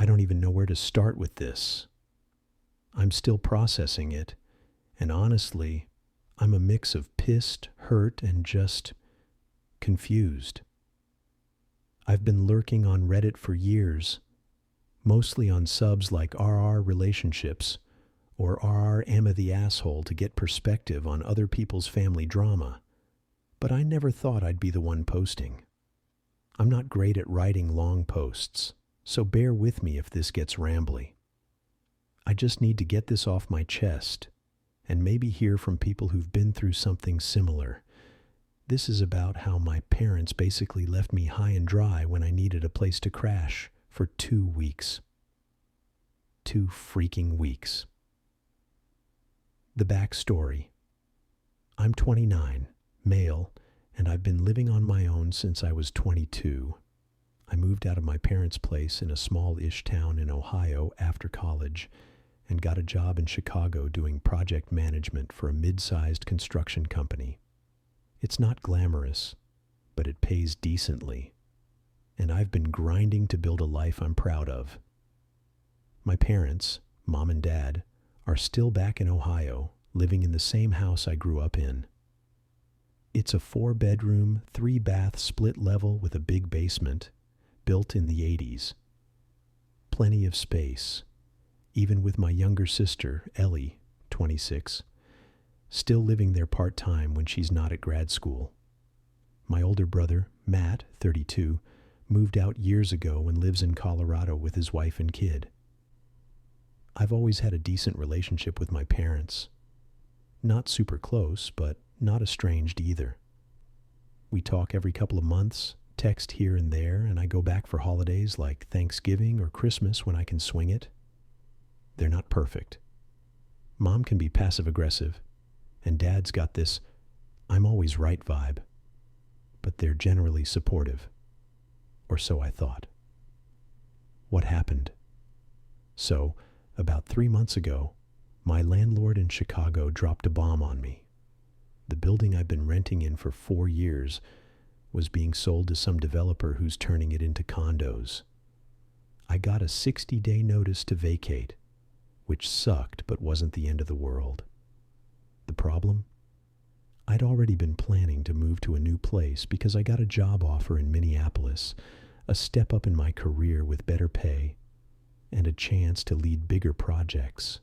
I don't even know where to start with this. I'm still processing it, and honestly, I'm a mix of pissed, hurt, and just confused. I've been lurking on Reddit for years, mostly on subs like RR Relationships or RR AmItheAsshole to get perspective on other people's family drama, but I never thought I'd be the one posting. I'm not great at writing long posts, so bear with me if this gets rambly. I just need to get this off my chest and maybe hear from people who've been through something similar. This is about how my parents basically left me high and dry when I needed a place to crash for 2 weeks. 2 freaking weeks. The backstory. I'm 29, male, and I've been living on my own since I was 22. I moved out of my parents' place in a small-ish town in Ohio after college and got a job in Chicago doing project management for a mid-sized construction company. It's not glamorous, but it pays decently, and I've been grinding to build a life I'm proud of. My parents, mom and dad, are still back in Ohio, living in the same house I grew up in. It's a 4-bedroom, 3-bath split level with a big basement, built in the 80s. Plenty of space, even with my younger sister, Ellie, 26, still living there part-time when she's not at grad school. My older brother, Matt, 32, moved out years ago and lives in Colorado with his wife and kid. I've always had a decent relationship with my parents. Not super close, but not estranged either. We talk every couple of months, text here and there, and I go back for holidays like Thanksgiving or Christmas when I can swing it. They're not perfect. Mom can be passive-aggressive, and Dad's got this I'm always right vibe. But they're generally supportive. Or so I thought. What happened? So, about 3 months ago, my landlord in Chicago dropped a bomb on me. The building I've been renting in for 4 years was being sold to some developer who's turning it into condos. I got a 60-day notice to vacate, which sucked but wasn't the end of the world. The problem? I'd already been planning to move to a new place because I got a job offer in Minneapolis, a step up in my career with better pay, and a chance to lead bigger projects.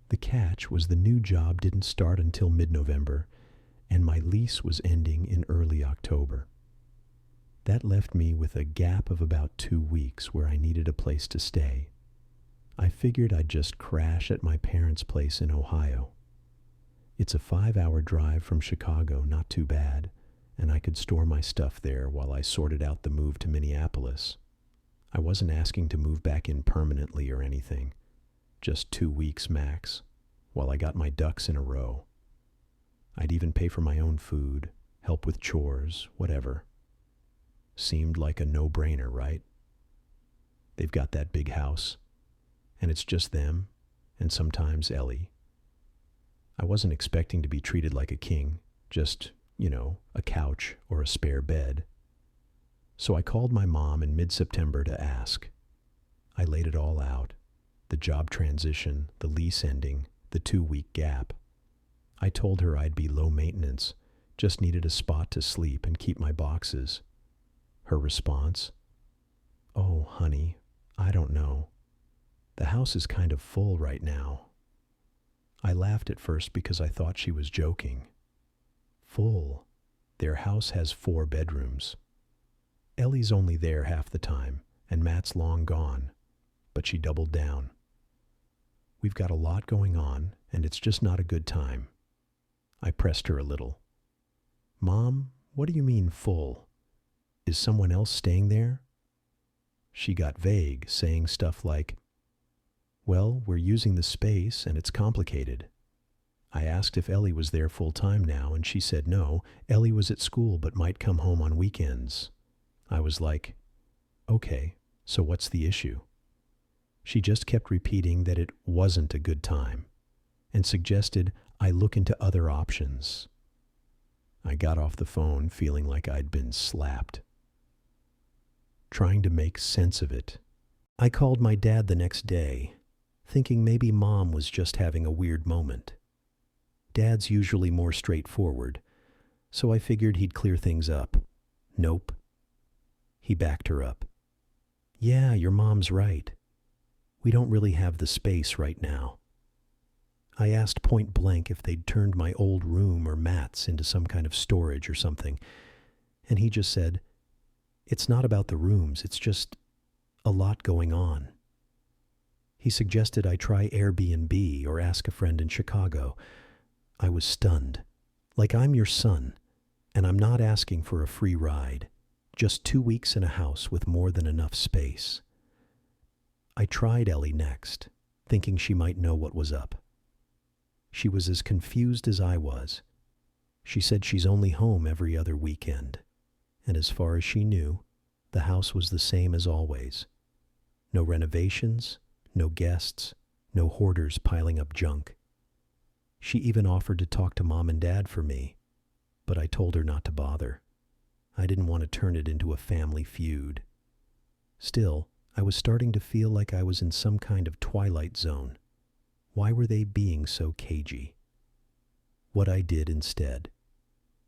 The catch was the new job didn't start until mid-November, and my lease was ending in early October. That left me with a gap of about 2 weeks where I needed a place to stay. I figured I'd just crash at my parents' place in Ohio. It's a 5-hour drive from Chicago, not too bad, and I could store my stuff there while I sorted out the move to Minneapolis. I wasn't asking to move back in permanently or anything, just 2 weeks max, while I got my ducks in a row. I'd even pay for my own food, help with chores, whatever. Seemed like a no-brainer, right? They've got that big house, and it's just them, and sometimes Ellie. I wasn't expecting to be treated like a king, just, a couch or a spare bed. So I called my mom in mid-September to ask. I laid it all out. The job transition, the lease ending, the 2-week gap. I told her I'd be low maintenance, just needed a spot to sleep and keep my boxes. Her response? "Oh, honey, I don't know. The house is kind of full right now." I laughed at first because I thought she was joking. Full. Their house has 4 bedrooms. Ellie's only there half the time, and Matt's long gone, but she doubled down. We've got a lot going on, and it's just not a good time. I pressed her a little. "Mom, what do you mean full? Is someone else staying there?" She got vague, saying stuff like, "Well, we're using the space, and it's complicated." I asked if Ellie was there full-time now, and she said no, Ellie was at school but might come home on weekends. I was like, "Okay, so what's the issue?" She just kept repeating that it wasn't a good time, and suggested I look into other options. I got off the phone feeling like I'd been slapped. Trying to make sense of it, I called my dad the next day, thinking maybe Mom was just having a weird moment. Dad's usually more straightforward, so I figured he'd clear things up. Nope. He backed her up. Yeah, your mom's right. We don't really have the space right now. I asked point blank if they'd turned my old room or mats into some kind of storage or something, and he just said, "It's not about the rooms, it's just a lot going on." He suggested I try Airbnb or ask a friend in Chicago. I was stunned. Like, I'm your son, and I'm not asking for a free ride, just 2 weeks in a house with more than enough space. I tried Ellie next, thinking she might know what was up. She was as confused as I was. She said she's only home every other weekend, and as far as she knew, the house was the same as always. No renovations, no guests, no hoarders piling up junk. She even offered to talk to Mom and Dad for me, but I told her not to bother. I didn't want to turn it into a family feud. Still, I was starting to feel like I was in some kind of twilight zone. Why were they being so cagey? What I did instead.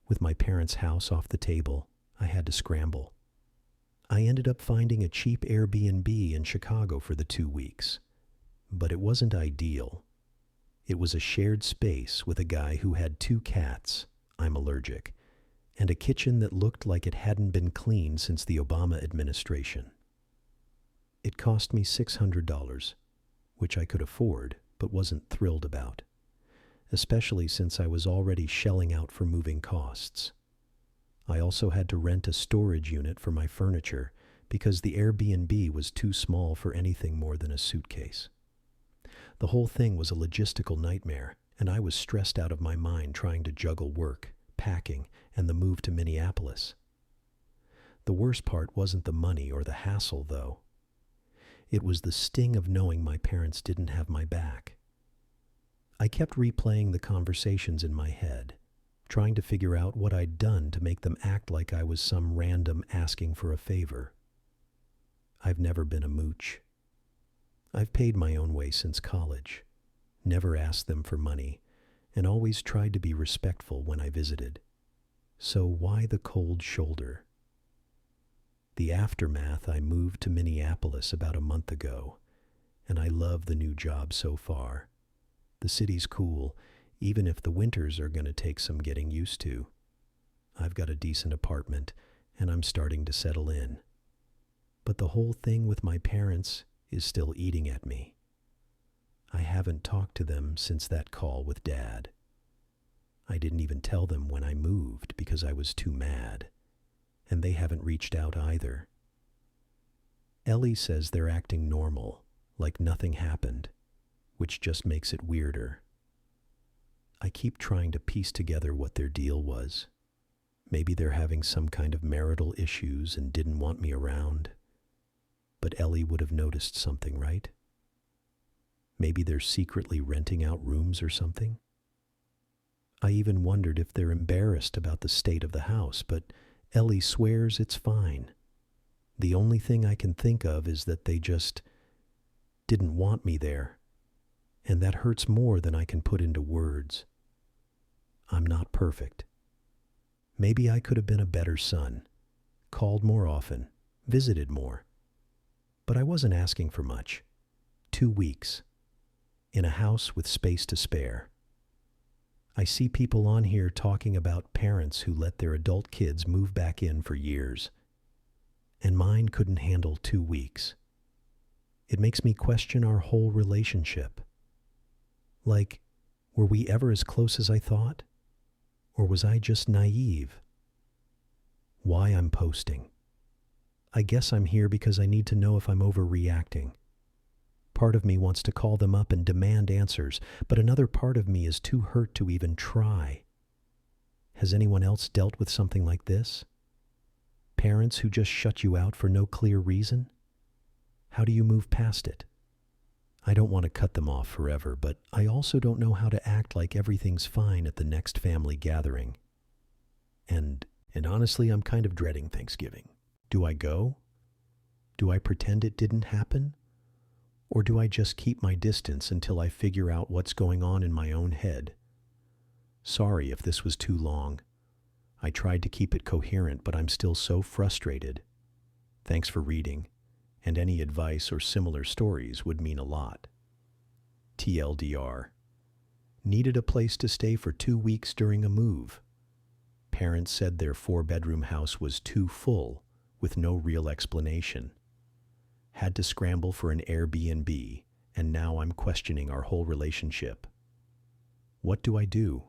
With my parents' house off the table, I had to scramble. I ended up finding a cheap Airbnb in Chicago for the 2 weeks. But it wasn't ideal. It was a shared space with a guy who had 2 cats, I'm allergic, and a kitchen that looked like it hadn't been cleaned since the Obama administration. It cost me $600, which I could afford but wasn't thrilled about, especially since I was already shelling out for moving costs. I also had to rent a storage unit for my furniture because the Airbnb was too small for anything more than a suitcase. The whole thing was a logistical nightmare, and I was stressed out of my mind trying to juggle work, packing, and the move to Minneapolis. The worst part wasn't the money or the hassle, though. It was the sting of knowing my parents didn't have my back. I kept replaying the conversations in my head, trying to figure out what I'd done to make them act like I was some random asking for a favor. I've never been a mooch. I've paid my own way since college, never asked them for money, and always tried to be respectful when I visited. So why the cold shoulder? The aftermath, I moved to Minneapolis about a month ago, and I love the new job so far. The city's cool, even if the winters are going to take some getting used to. I've got a decent apartment, and I'm starting to settle in. But the whole thing with my parents is still eating at me. I haven't talked to them since that call with Dad. I didn't even tell them when I moved because I was too mad, and they haven't reached out either. Ellie says they're acting normal, like nothing happened, which just makes it weirder. I keep trying to piece together what their deal was. Maybe they're having some kind of marital issues and didn't want me around. But Ellie would have noticed something, right? Maybe they're secretly renting out rooms or something. I even wondered if they're embarrassed about the state of the house, but Ellie swears it's fine. The only thing I can think of is that they just didn't want me there, and that hurts more than I can put into words. I'm not perfect. Maybe I could have been a better son, called more often, visited more. But I wasn't asking for much. 2 weeks, in a house with space to spare. I see people on here talking about parents who let their adult kids move back in for years, and mine couldn't handle 2 weeks. It makes me question our whole relationship. Like, were we ever as close as I thought? Or was I just naive? Why I'm posting. I guess I'm here because I need to know if I'm overreacting. Part of me wants to call them up and demand answers, but another part of me is too hurt to even try. Has anyone else dealt with something like this? Parents who just shut you out for no clear reason? How do you move past it? I don't want to cut them off forever, but I also don't know how to act like everything's fine at the next family gathering. And honestly, I'm kind of dreading Thanksgiving. Do I go? Do I pretend it didn't happen? Or do I just keep my distance until I figure out what's going on in my own head? Sorry if this was too long. I tried to keep it coherent, but I'm still so frustrated. Thanks for reading, and any advice or similar stories would mean a lot. TLDR. Needed a place to stay for 2 weeks during a move. Parents said their 4-bedroom house was too full, with no real explanation. Had to scramble for an Airbnb, and now I'm questioning our whole relationship. What do I do?